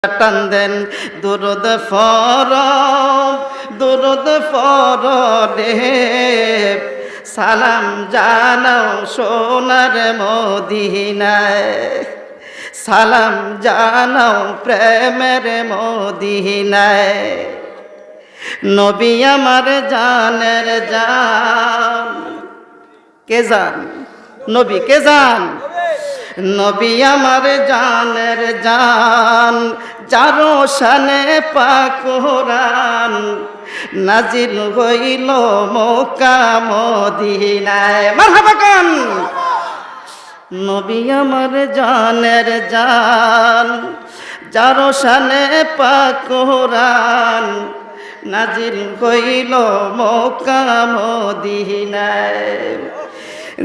টান দেন দুরুদ ফরব দুরুদ ফরদে সালাম জানাও সোনার মদিনায় সালাম জানাও প্রেমের মদিনায় নবী আমার জানের জান কে জান নবী কে জান নবী আমার জানের জান যারো শানে পাক কোরআন নাজিল হইল মক্কা মদিনায় মারহাবা কান নবী আমার জানের জান যারো শানে পাক কোরআন নাজিল হইল মক্কা মদিনায়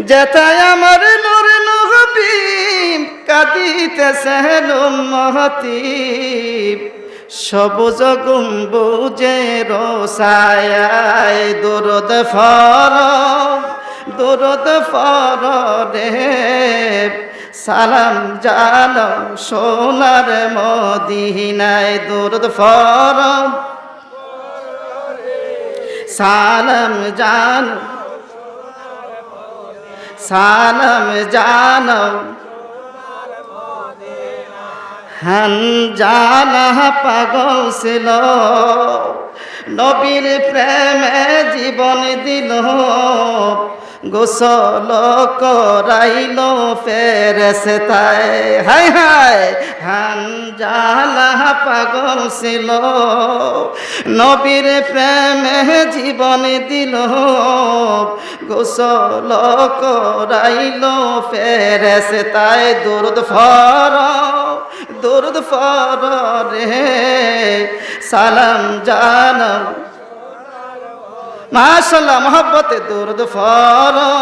যেথায় আমার নূর নবী কাঁদিতেছেন উম্মতি সবুজ গম্বুজের ছায়ায় দুরুদ ফরদে সালাম জানাও সোনার মদিনায় দুরুদ ফরদ সালাম জানাও হানজালা পাগল ছিল নবীর প্রেমে জীবন দিল গোসল করাইল ফেরেশতায় হায় হায় হানজালা পাগল ছিল নবীর প্রেমে জীবন দিল গোসল করাইল ফেরেশতায় দুরুদ ফরদে সালাম জানাও মাশাআল্লাহ মোহব্বতে দুরুদ ফরদে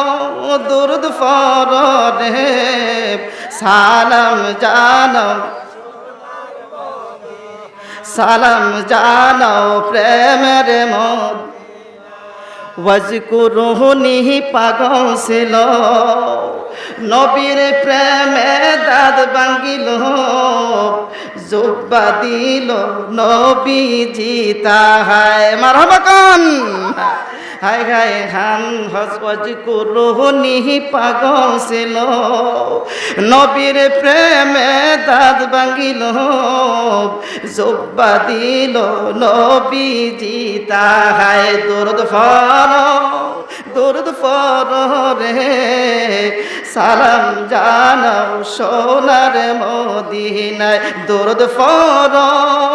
সালাম জানাও প্রেমের মদ ওয়াজকুরুনি পাগল ছিল নবীর প্রেমে দাঁত ভাঙ্গিল জুব্বা দিল নবীজি তাহায় মারহাবা কান হায় হায় হান ওয়াজকুরুনি পাগল ছিল নবীর প্রেমে দাঁত ভাঙ্গিল জুব্বা দিল নবীজি তাহায় দুরুদ ফরদে সালাম জানাও সোনার মদিনায় দুরুদ ফরদে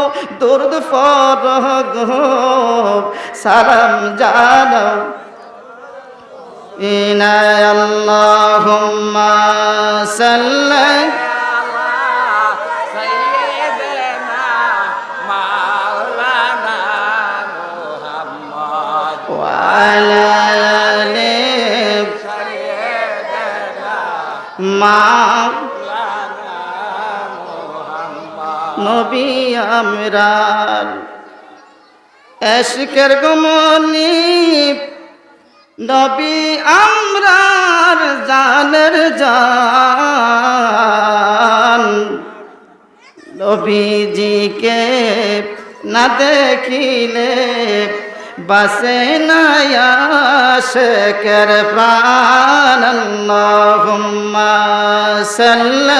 সালাম জানাও ইনায় আল্লাহুম্মা সাল্লি নবী আমরার এশকের গমনি নবী আমরার জানের জান নবীজিকে না দেখিলে বাসে না আশিকের প্রাণ আল্লাহুম্মা সাল্লি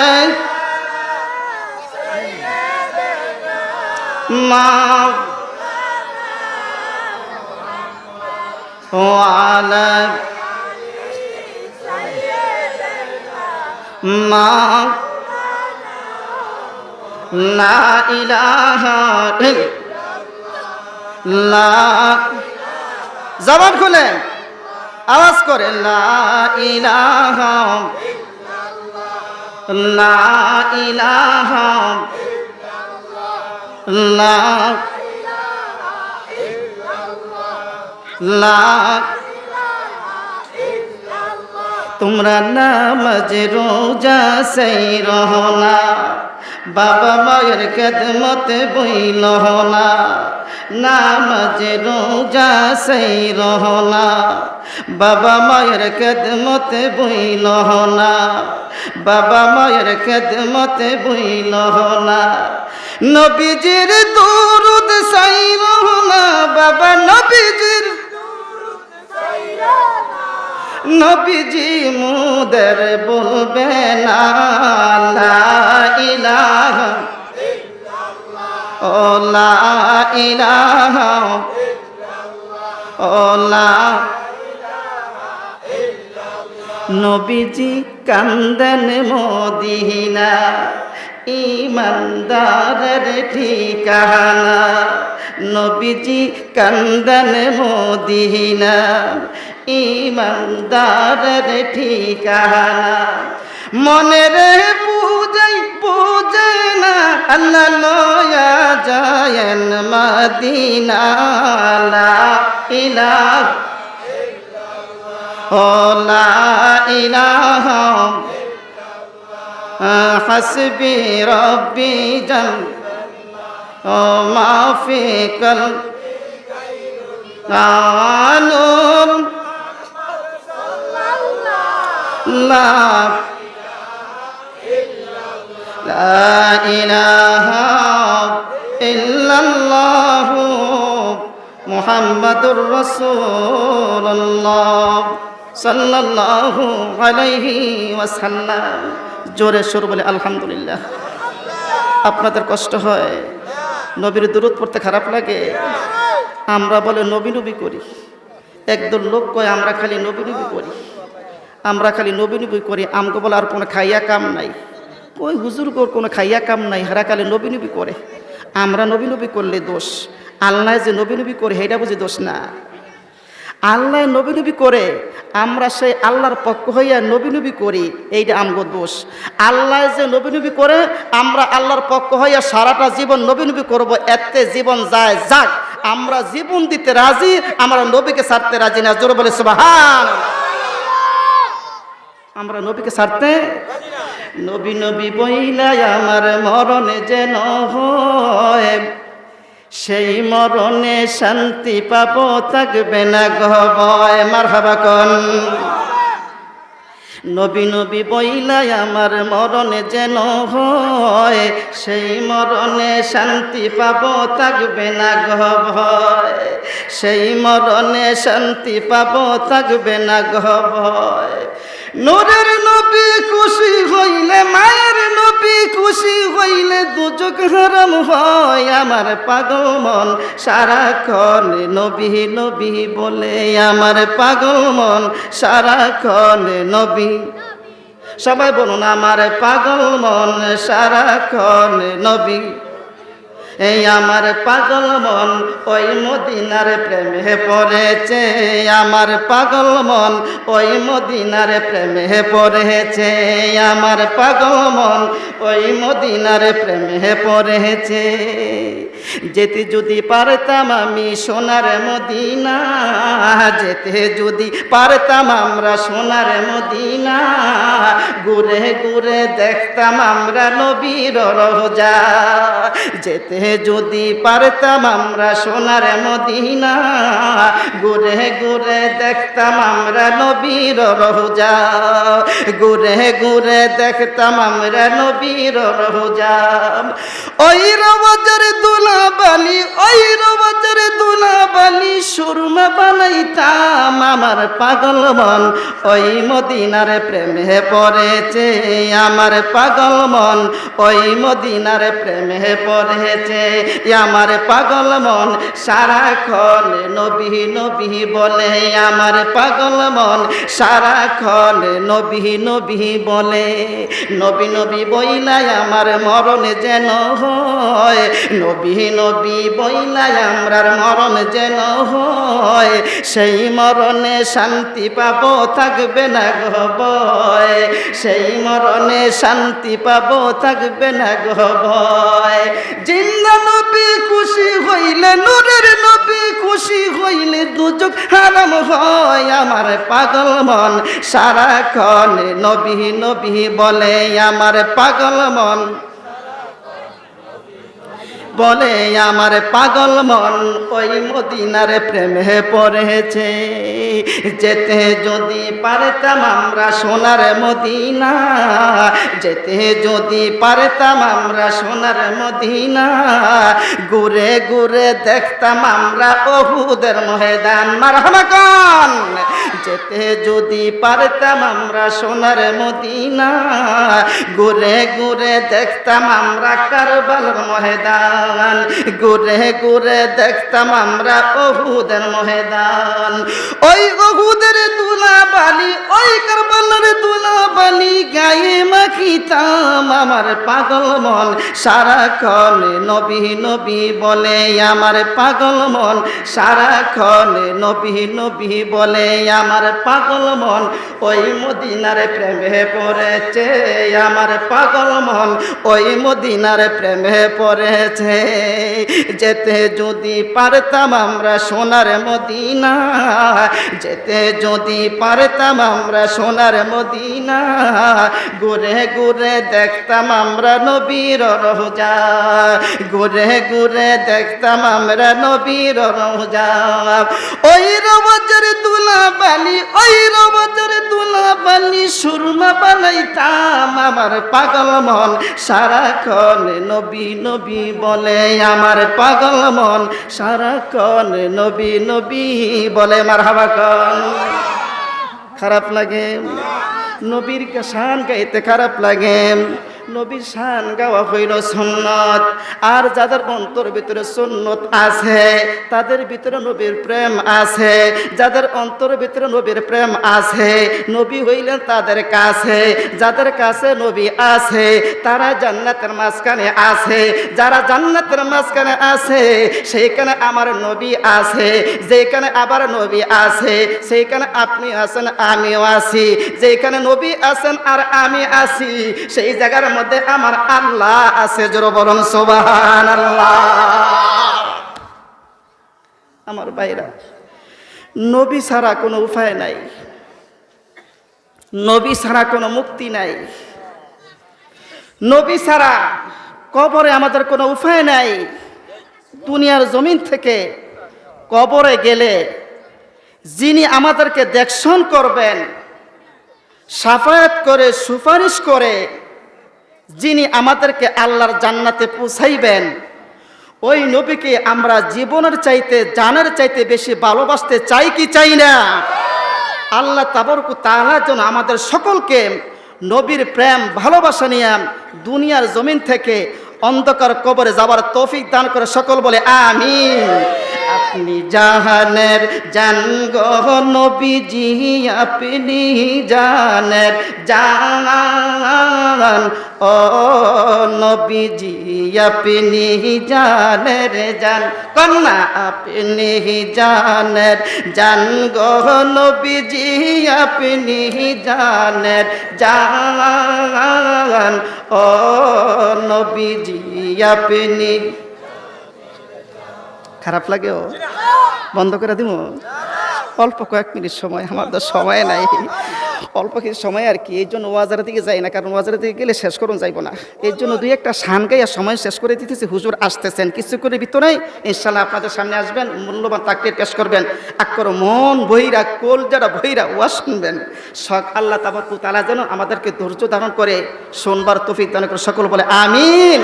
ওয়ালা লা ইলাহা ইল্লাল্লাহ জবান খুলেন আওয়াজ করে লা ইলাহা তোমরা নামাজ রোজা সেই রহনা বাবা মায়ের খেদমতে বইল না নামাজ রোজা সেই রহনা বাবা মায়ের খেদমতে বইল না বাবা মায়ের খেদমতে বইল না নবীজির দুরুদ সাইরো না বাবা নবীজির নবীজি মুদের বলবে না লা ইলাহা ও লা ইলাহা ও লা নবীজি কান্দেন মদিনা ইমানদারের ঠিকানা নবীজি কান্দেন মদিনা ইমানদারের ঠিকানা মনের পূজাই পূজে না আল্লাহ লয়া যায়েন মদিনা লা ইলাহা ও লা ইলাহা হাসবি রব্বি জান ও মাফি কল আনুর লা ইলাহা ইল্লাল্লাহ মুহাম্মাদুর রাসূলুল্লাহ সাল্লাল্লাহু আলাইহি ওয়াসাল্লাম। জোরে সুর বলে আলহামদুলিল্লাহ। আপনাদের কষ্ট হয়, নবীর দুরূদ পড়তে খারাপ লাগে? আমরা বলে নবী নবী করি, একদল লোক কয় আমরা খালি নবী নবী করি, আমরা খালি নবী নবী করি, আমগো বলে আর কোনো খাইয়া কাম নাই। ওই হুজুরগোর কোনো খাইয়া কাম নাই, হারা খালি নবী নবী করে। আমরা নবী নবী করলে দোষ, আল্লাহ যে নবী নবী করে সেইটা বুঝি দোষ না। আল্লাহ নবী নবী করে, আমরা সেই আল্লাহর পক্ষ হইয়া নবী নবী করি, এইটা আমগো দোষ। আল্লাহ যে নবী নবী করে, আমরা আল্লাহর পক্ষ হইয়া সারাটা জীবন নবী নবী করবো, এতে জীবন যায় যাক। আমরা জীবন দিতে রাজি, আমরা নবীকে ছাড়তে রাজি না। জোরে বলে সুবহানাল্লাহ। আমরা নবীকে ছাড়তে নবী নবী বইলা আমার মরণে যেন হয়, সেই মরণে শান্তি পাবো, থাকবে না গহবয়। মারহাবা কোন নবী নবী বইলাই আমার মরণে যেন হয়, সেই মরণে শান্তি পাবো, থাকবে না গহবয়। সেই মরণে শান্তি পাবো, থাকবে না গহবয়। নূরের নবী খুশি হইলে, মায়ের নবী খুশি হইলে দুজক হারাম হয়। আমার পাগল মন সারাক্ষণ নবী নবী বলে, আমার পাগল মন সারাক্ষণ নবী। সবাই বলুন আমার পাগল মন সারাক্ষণ নবী। এই আমার পাগল মন ওই মদিনার প্রেমে পড়েছে, আমার পাগল মন ওই মদিনার প্রেমে পড়েছে, আমার পাগল মন ওই মদিনার প্রেমে পড়েছে। যেতে যদি পারতাম আমি সোনার মদিনা, যেতে যদি পারতাম আমরা সোনার মদিনা, ঘুরে ঘুরে দেখতাম আমরা নবীর রোজা। যেতে যদি পারতাম আমরা সোনার মদিনা, ঘুরে ঘুরে দেখতাম আমরা নবীর রোজা। ঘুরে ঘুরে দেখতাম আমরা নবীর রোজা। ওই রোজার দুলা বালি, ওই রোজার দুলা বালি সুরমা বানাইতাম। আমার পাগল মন ওই মদিনার প্রেমে পড়েছে, আমার পাগল মন ওই মদিনার প্রেমে পড়েছে। আমার পাগল মন সারাক্ষণ নবী নবী বলে, আমার পাগল মন সারাক্ষণ নবী নবী বলে। নবী নবী বইলাই আমার মরণ যেন হয়, নবী নবী বইলাই আমরার মরণ যেন হয়। সেই মরণে শান্তি পাবো, থাকবে না গহবয়। সেই মরণে শান্তি পাবো, থাকবে না গহবয়। জিন্দা নবী খুশি হইলে, নূরের নবী খুশি হইলে দুজক হারাম হয়। আমার পাগল মন সারাক্ষণ নবী নবী বলে, আমার পাগল মন বলে আমার পাগল মন ওই মদিনার প্রেমে পড়েছে। যেতে যদি পারতাম আমরা সোনার মদিনা, যেতে যদি পারতাম আমরা সোনার মদিনা, ঘুরে ঘুরে দেখতাম আমরা উহুদের ময়দান। মারহাবা কোন? যেতে যদি পারতাম আমরা সোনার মদিনা, ঘুরে ঘুরে দেখতাম আমরা কারবালার ময়দান, ঘুরে ঘুরে দেখতাম আমরা উহুদের ময়দান। ওই উহুদের ধুলাবালি, ওই কারবালার ধুলাবালি গায়ে মাখিতাম আমার পাগল মন সারাক্ষণ নবী নবী বলে। আমার পাগল মন সারাক্ষণ নবী নবী বলে। আমার পাগল মন ওই মদিনার প্রেমে পড়েছে। আমার পাগল মন ওই মদিনার প্রেমে পড়েছে। যেতে যদি পারতাম আমরা সোনার মদিনা, যেতে যদি পারতাম আমরা সোনার মদিনা, ঘুরে ঘুরে দেখতাম আমরা নবীর রওজা, ঘুরে ঘুরে দেখতাম আমরা নবীর রওজা। ওই রওজার দুলাবালি, ওই রওজার দুলাবালি সুরমা বানাইতাম আমার পাগল মন সারাক্ষণ নবী নবী বলে। আমার পাগল মন সারাক্ষণ নবী নবী বলে। মারহাবা কোন? খারাপ লাগে? নবীর শান গাইতে খারাপ লাগে? নবীর শান গাওয়া হইল সুন্নত। আর যাদের অন্তর ভিতরে সুন্নত আছে তাদের ভিতরে নবীর প্রেম আছে। যাদের অন্তর ভিতরে নবীর প্রেম আছে, নবী হইলেন তাদের কাছে। যাদের কাছে নবী আছে তারা জান্নাতের মাঝখানে আছে। যারা জান্নাতের মাঝখানে আছে সেইখানে আমার নবী আছে। যেখানে আবার নবী আছে সেইখানে আপনি আছেন, আমিও আছি। যেখানে নবী আছেন আর আমি আছি সেই জায়গার মধ্যে আমার আল্লাহ আছে। জোরে বলুন সুবহানাল্লাহ। আমার ভাইরা, নবী ছাড়া কোনো উপায় নাই, নবী ছাড়া কোনো মুক্তি নাই, নবী ছাড়া কবরে আমাদের কোনো উপায় নাই। দুনিয়ার জমিন থেকে কবরে গেলে যিনি আমাদেরকে দেখশন করবেন, শাফায়াত করে সুপারিশ করে যিনি আমাদেরকে আল্লাহর জান্নাতে পৌঁছাইবেন, ওই নবীকে আমরা জীবনের চাইতে জানের চাইতে বেশি ভালোবাসতে চাই কি চাই না? আল্লাহ তাবারক ওয়া তাআলা যেন আমাদের সকলকে নবীর প্রেম ভালোবাসা নিয়ে দুনিয়ার জমিন থেকে অন্ধকার কবরে যাবার তৌফিক দান করে। সকল বলে আমিন। আপনি জাহানের জান গো নবীজি, আপনি জানের জান, ও নবীজি আপনি জানের জান। কন্যা আপনি জানের জান গো নবীজি, আপনি জানের জান, ও নবীজি আপনি। খারাপ লাগে? ও বন্ধ করে দিব? অল্প কয়েক মিনিট সময়, আমার তো সময় নাই, অল্প কিছু সময় আর কি। এই জন্য ওয়াজারের দিকে যাই না, কারণ ওয়াজারের দিকে গেলে শেষ করুন যাইব না। এই জন্য দুই একটা শান গাইয়া সময় শেষ করে দিতেছি। হুজুর আসতেছেন, কিছু করে ভিতরে ইনশাল্লাহ আপনাদের সামনে আসবেন, মূল্যবান তাকরির পেশ করবেন। আকর মন বহিরা, কোল যারা বহিরা ওয়াজ শুনবেন। শখ আল্লাহ তাবারক ওয়া তাআলা যেন আমাদেরকে ধৈর্য ধারণ করে শোনবার তৌফিক দান করে। সকল বলে আমিন।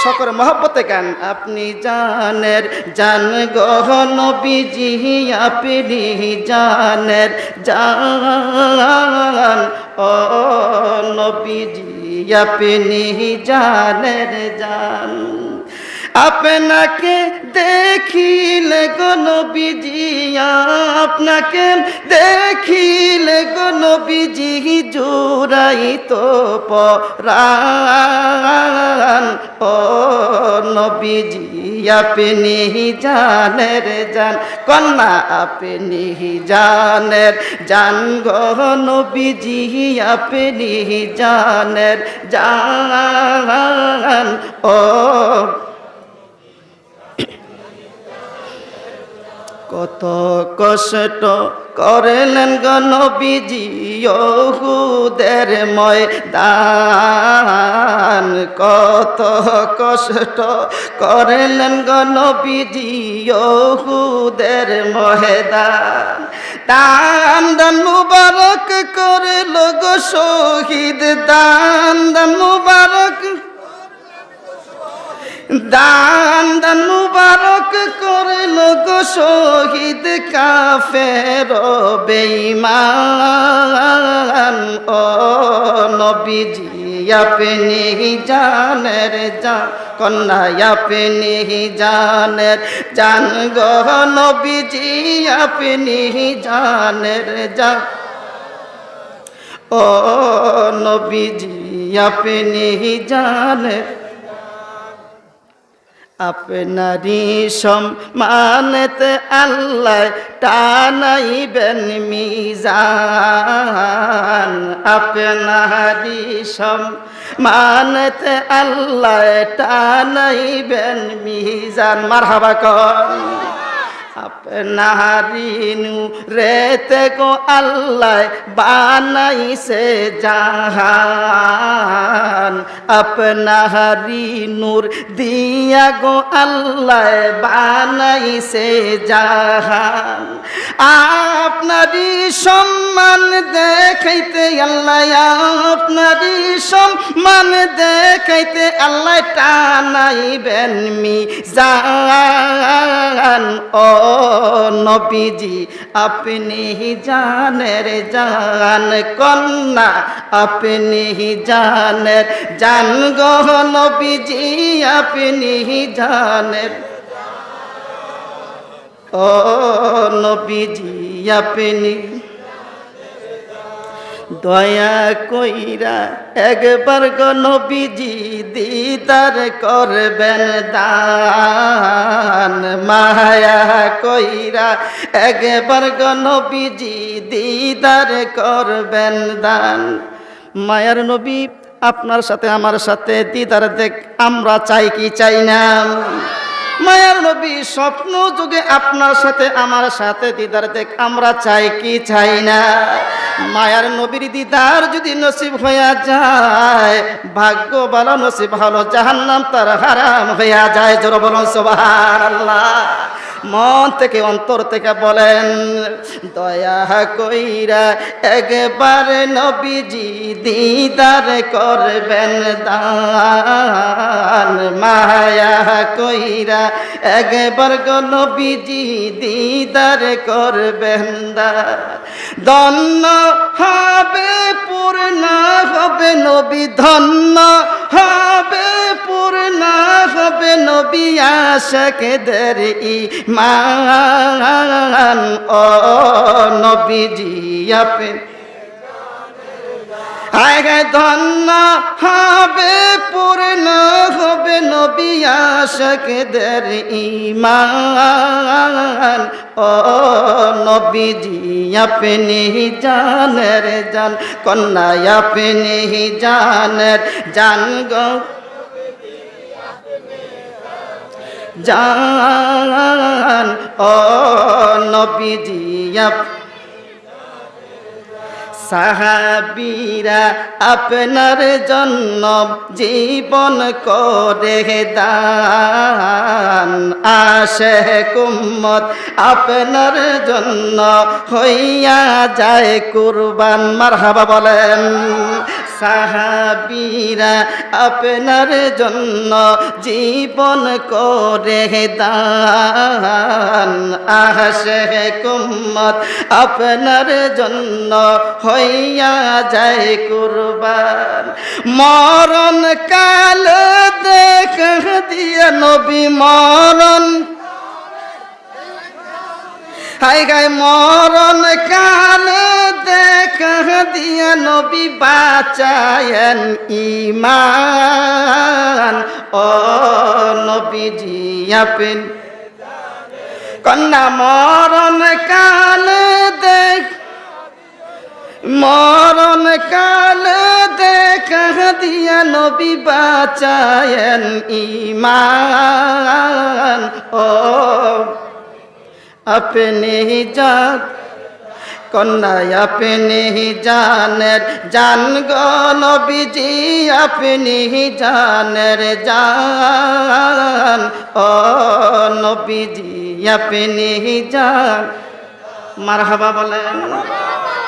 সকর মহব্বতে গান। আপনি জানের জান গো নবীজি, আপনি জানের জান, ও নবীজি আপনি জানের জান। আপনাকে দেখিলে গো নবীজি, আপনাকে দেখিলে গো নবীজি, জুড়াইতো পরাণ, ও নবীজি আপনি জানের জান। কন্যা আপনি জানের জান গো নবীজি, আপনি জানের জান, ও কত কষ্ট করলেন গো নবীজি ইহুদের ময়দান, কত কষ্ট করলেন গো নবীজি ইহুদের ময়দান। দান দান মুবারক করল গো শহীদ, দান দান মুবারক, দান দান মুবারক করল গো শহীদ কাফের বেঈমান। ও নবীজি আপনি জানের জান, কন্যা আপনি জানের জান গো নবীজি আপনি জানের জান। ও নবীজি আপনি জানের, আপনারি সম্মানেতে আল্লাহ টানাইবেন মিজান, আপনারি সম্মানেতে আল্লাহ টানাইবেন মিজান। মারহাবা কর। আপনারি নূরেতে গো আল্লাহ বানাইছে জাহান, আপনারি নূর দিয়া গো আল্লাহ বানাইছে জাহান। আপনারি সম্মান দেখাইতে আল্লাহ, আপনারি সম্মান দেখাইতে আল্লাহ টানাইবেন মিজান। ও নবীজি আপনি জানের জান, কন্যা আপনি জানের জান গো নবীজি আপনি জানের। ও নবীজি আপনি দয়া কইরা একবার গো নবীজি দিদার করবেন দান, মায়া কইরা একবার গো নবীজি দিদার করবেন দান। মায়ার নবী আপনার সাথে আমার সাথে দিদার দেখ আমরা চাই কি চাই না? মায়ার নবী স্বপ্ন যুগে আপনার সাথে আমার সাথে দিদার দেখ আমরা চাই কি চাই না? মায়ার নবীর দিদার যদি নসিব হইয়া যায়, ভাগ্য ভালো নসিব ভালো, জাহান্নাম তার হারাম হইয়া যায়। জোরে বলুন সুবহানাল্লাহ। মন থেকে অন্তর থেকে বলেন দয়া কইরা একবার নবীজি দিদার করবেন দান, মায়া কইরা একবার গো নবীজি দিদার করবেন দান। ধন্য হবে পূর্ণ হবে নবী, ধন্য হবে পূর্ণ হবে নবী আশিকদের ঈমান। ও নবীজি আপনি ধন্য হবে পূর্ণ হবে নবী আশিকদের ঈমান। ও নবীজি আপনি জানের জান, কন্যা আপনি জানের জান গো জান। ও নবীজি সাহাবীরা আপনার জন্য জীবন করে দান, আশিক উম্মত আপনার জন্য হইয়া যায় কুরবান। মারহাবা বলেন। সাহাবীরা আপনার জন্য জীবন করে দান, আশিক উম্মত আপনার জন্য হইয়া যায় কুরবান। মরণ কাল দেখা দিয়া নবী মরণ, হাই গায় মরণ কাল দেখা দিয়া নবী বাঁচায়েন ঈমান। ও নবীজি আপনি কন্যা মরণ কাল দেখ, মরণ কাল দেখা দিয়া নবী বাঁচায়েন ঈমান। ও আপনি জান কন্যা আপনি জানের জান গো নবীজি আপনি জানের জান ও নবীজি আপনি জান মারহাবা বলেন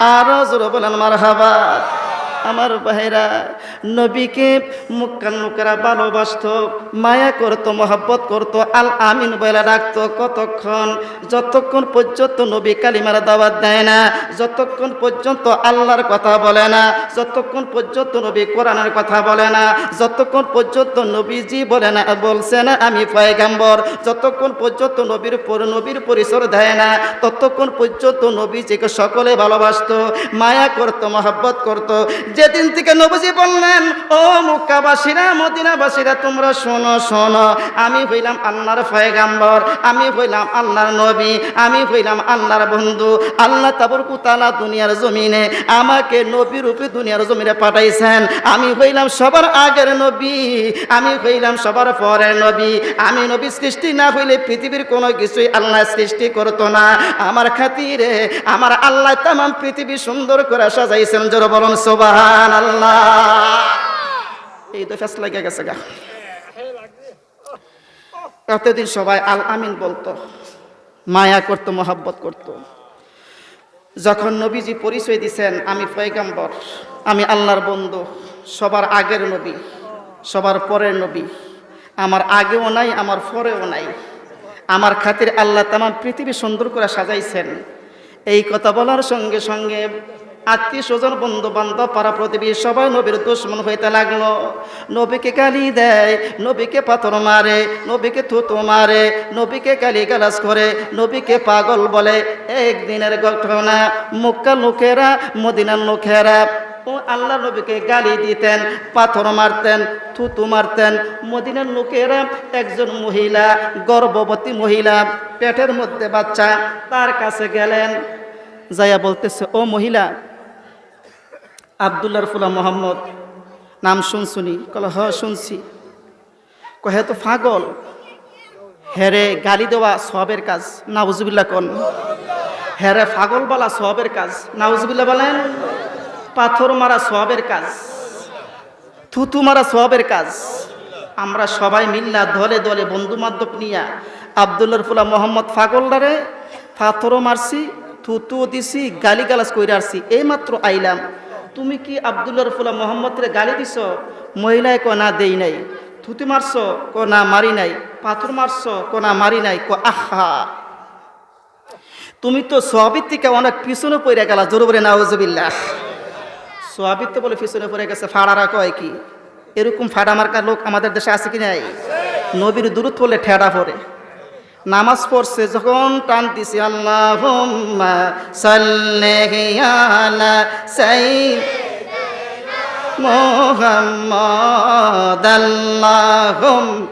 আরো জোরে বলেন মারহাবা আমার ভাইরা নবীকে মুক্কান লোকেরা ভালোবাসত মায়া করতো মহব্বত করতো আল আমিন বলে রাখতো কতক্ষণ যতক্ষণ পর্যন্ত নবী কালিমার দাওয়াত দেয় না যতক্ষণ পর্যন্ত আল্লাহর কথা বলে না যতক্ষণ পর্যন্ত নবী কোরআনের কথা বলে না যতক্ষণ পর্যন্ত নবীজি বলে না বলছে না আমি পয়গাম্বর যতক্ষণ পর্যন্ত নবীর পরিচয় দেয় না ততক্ষণ পর্যন্ত নবীজিকে সকলে ভালোবাসতো মায়া করতো মহব্বত করতো যেদিন থেকে নবীজি বললেন ও মক্কাবাসীরা মদিনাবাসীরা তোমরা শোনো শোনো আমি হইলাম আল্লাহর পয়গাম্বর আমি হইলাম আল্লাহর নবী আমি হইলাম আল্লাহর বন্ধু আল্লাহ তাবারক ওয়া তাআলা দুনিয়ার জমিনে আমাকে নবী রূপে দুনিয়ার জমিনে পাঠাইছেন আমি হইলাম সবার আগের নবী আমি হইলাম সবার পরের নবী আমি নবী সৃষ্টি না হইলে পৃথিবীর কোনো কিছুই আল্লাহ সৃষ্টি করতো না আমার খাতিরে আমার আল্লাহ তাম পৃথিবী সুন্দর করে সাজাইছেন জোরে বলুন সুবহানাল্লাহ এই তো ফেস লাগে গেছে গা এতদিন সবাই আল আমিন বলতো মায়া করতো মহব্বত করতো যখন নবীজি পরিচয় দিয়েছেন আমি পয়গাম্বর আমি আল্লাহর বন্ধু সবার আগের নবী সবার পরের নবী আমার আগেও নাই আমার পরেও নাই আমার খাতির আল্লাহ তামাম পৃথিবী সুন্দর করে সাজাইছেন এই কথা বলার সঙ্গে সঙ্গে আত্মীয় স্বজন বন্ধু বান্ধব পাড়া প্রতিবেশী সবাই নবীর দুশমন হইতে লাগলো নবীকে গালি দেয় নবীকে পাথর মারে নবীকে থুতু মারে নবীকে গালি গালাজ করে নবীকে পাগল বলে একদিনের ঘটনা মক্কা লোকেরা মদিনার লোকেরা ও আল্লাহ নবীকে গালি দিতেন পাথর মারতেন থুতু মারতেন মদিনার লোকেরা একজন মহিলা গর্ভবতী মহিলা পেটের মধ্যে বাচ্চা তার কাছে গেলেন যাইয়া বলতেছে ও মহিলা আব্দুল্লাহর ফুলা মোহাম্মদ নাম শুনছুনি কল হ শুনছি কহে তো পাগল হেরে গালি দেওয়া সবের কাজ নাউজুবিল্লাহ কোন হেরে পাগল বলা সবের কাজ নাউজুবিল্লাহ বলেন পাথর মারা সবের কাজ থুতু মারা সবের কাজ আমরা সবাই মিল্লা দলে দলে বন্ধু বান্ধব নিয়া আব্দুল্লাহর ফুলা মোহাম্মদ পাগলদারে পাথরও মারছি থুতু দিছি গালি গালাজ কইরা আসছি এইমাত্র আইলাম তুমি কি আব্দুল্লাহর ফুলা মোহাম্মদরে গালি দিছ মহিলায় ক না দেই নাই থুতু মারছ ক না মারি নাই পাথর মারছ ক না মারি নাই ক আহা তুমি তো সোয়াবির থেকে অনেক পিছনে পড়ে গেলা জোর বলে নাউজুবিল্লাহ সোয়াবির তো বলে পিছনে পড়ে গেছে ফাড়ারা কয় কি এরকম ফাড়া মার্কা লোক আমাদের দেশে আছে কি নাই নবীর দুরূদ পড়লে ঠেড়া পড়ে নামাজ পড়ছে যখন টান দিছি আল্লাহুম্মা সাল্লি আলা সাইয়্যিদিনা মুহাম্মাদ আল্লাহুম্মা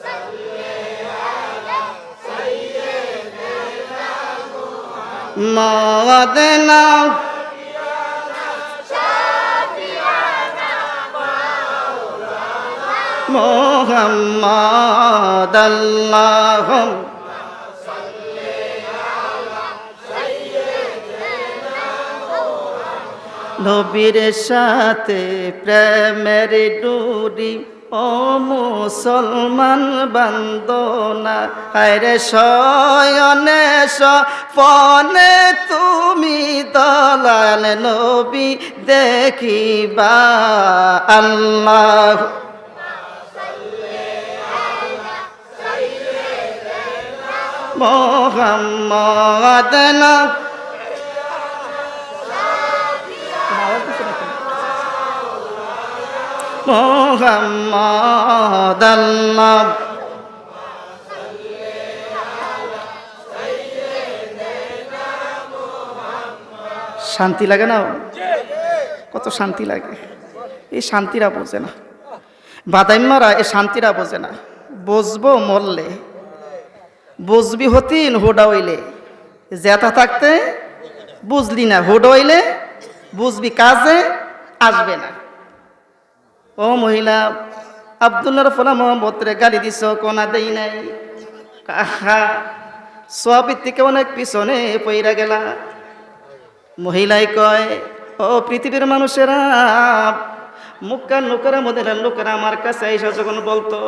সাল্লি আলা সাইয়্যিদিনা মুহাম্মাদ মুহাম্মাদ আল্লাহুম্মা সাল্লি আলা সাইয়্যিদিনা মুহাম্মাদ নবীর সাথে প্রেমের ডুরি ও মুসলমান বান্দনা হায়রে শয়নে সপনে তুমি দলাল নবী দেখিবা আল্লাহ মুহাম্মাদ মুহাম্মাদ আল্লাহ শান্তি লাগে না কত শান্তি লাগে এই শান্তিরা বোঝে না বাদাইম্মারা এই শান্তিরা বোঝে না বুঝবো মরলে বুঝবি হতিন হোডা হইলে জেতা থাকতে বুঝলি না হোডা হইলে বুঝবি কাজে আসবে না ও মহিলা আব্দুল্লাহর ফুলা মোহাম্মদরে গালি দিছ কোনা দেই নাই কাহা সোয়াবের থেকে অনেক পিছনে পইরা গেলা। মহিলাই কয়, ও পৃথিবীর মানুষেরা, মক্কার লোকেরা মদিনার লোকেরা আমার কাছে এসে যখন বলতো,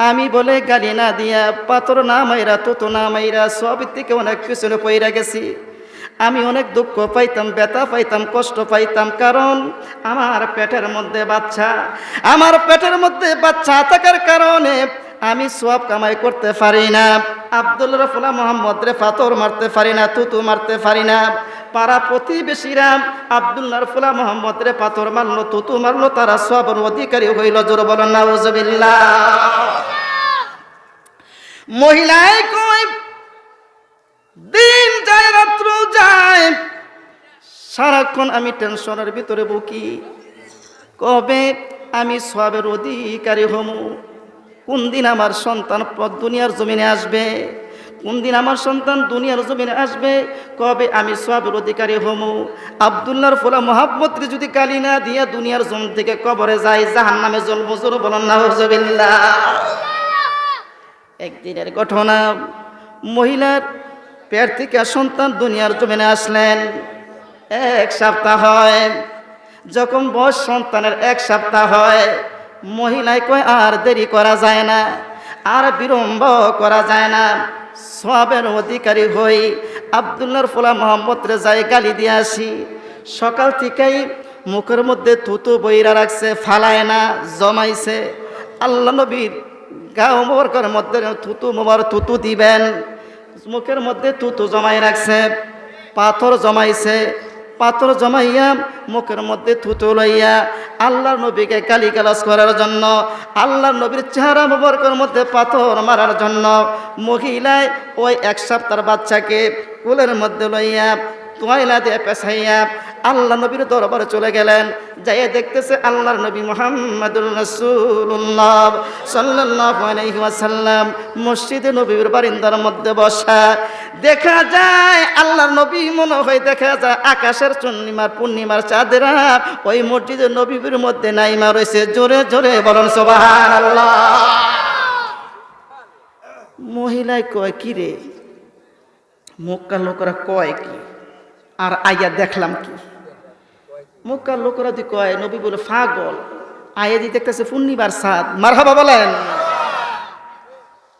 আমি বলে গালি না দিয়া, পাথর না মাইরা, তুতো না মাইরা সোয়াবের থেকে অনেক পিছনে পইরা গেছি। আমি অনেক দুঃখ পাইতাম, ব্যথা পাইতাম, কষ্ট পাইতাম, কারণ আমার পেটের মধ্যে বাচ্চা, আমার পেটের মধ্যে বাচ্চা থাকার কারণে আমি সোয়াব কামাই করতে পারি না। আব্দুল্লাহ ফুলা মোহাম্মদ রে পাথর মারতে পারি না, তুতু মারতে পারি না। পাড়া প্রতিবেশীরা আব্দুল্লাহর ফুলা মোহাম্মদ রে পাথর মারলো, তুতু মারলো, তারা সোয়াবের অধিকারী হইল। জোর বলেন নাউজুবিল্লাহ। মহিলায় কয়, দিন যায় রাত্র যায়, সারাক্ষণ আমি টেনশনের ভিতরে বুকি, কবে আমি সোয়াবের অধিকারী হমু, কোন দিন আমার সন্তান দুনিয়ার জমিনে আসবে, কোন দিন আমার সন্তান দুনিয়ার জমিনে আসবে, কবে আমি সোয়াবের অধিকারী হমু। আব্দুল্লাহর ফোলা মোহাম্মদকে যদি গালি না দিয়া দুনিয়ার জমিন থেকে কবরে যায়, জাহান্নামে জ্বলবো। জোর বলেন নাউজুবিল্লাহ। একদিনের ঘটনা, মহিলার পেট থেকে সন্তান দুনিয়ার জমিনে আসলেন। 1 সপ্তাহ হয়, যখন বয়স সন্তানের 1 সপ্তাহ হয়, মহিলায় কয় আর দেরি করা যায় না, আর বিলম্ব করা যায় না, সওয়াবের অধিকারী হই। আব্দুল্লাহর ফোলা মোহাম্মদ রে যাই গালি দিয়ে আসি। সকাল থেকেই মুখের মধ্যে থুতু বইরা রাখছে, ফালায় না, জমাইছে। আল্লাহ নবীর গাও মোবারকের মধ্যে থুতু দিবেন, মুখের মধ্যে থুতু জমাই রাখছে, পাথর জমাইছে, পাথর জমাইয়া মুখের মধ্যে থুতু লইয়া আল্লাহর নবীকে গালিগালাজ করার জন্য, আল্লাহর নবীর চেহারা মোবারকের মধ্যে পাথর মারার জন্য মহিলায় ওই 1 সপ্তাহের বাচ্চাকে কোলের মধ্যে লইয়া তোয়াইলা দিয়ে পেছাইয়া আল্লাহ নবীর দরবারে চলে গেলেন। যাইয়া দেখতেছে আল্লাহর নবী মুহাম্মদুর রাসূলুল্লাহ সাল্লাল্লাহু আলাইহি ওয়াসাল্লাম মসজিদে নবীর বারিন্দার মধ্যে বসা। দেখা যায় আল্লাহর নবী, মনে হয় দেখা যায় আকাশের পূর্ণিমার চাঁদেরা ওই মসজিদে নবীর মধ্যে নাইমা রয়েছে। জোরে জোরে বলেন সুবহানাল্লাহ। মহিলায় কয়, কি রে, মক্কার লোকেরা কয় কি, আর আইয়া দেখলাম কি? মক্কার লোকেরা দি কয়, নবী বলে পাগল, আইয়া দি দেখতেছে পূর্ণিমার চাঁদ। মারহাবা বলেন।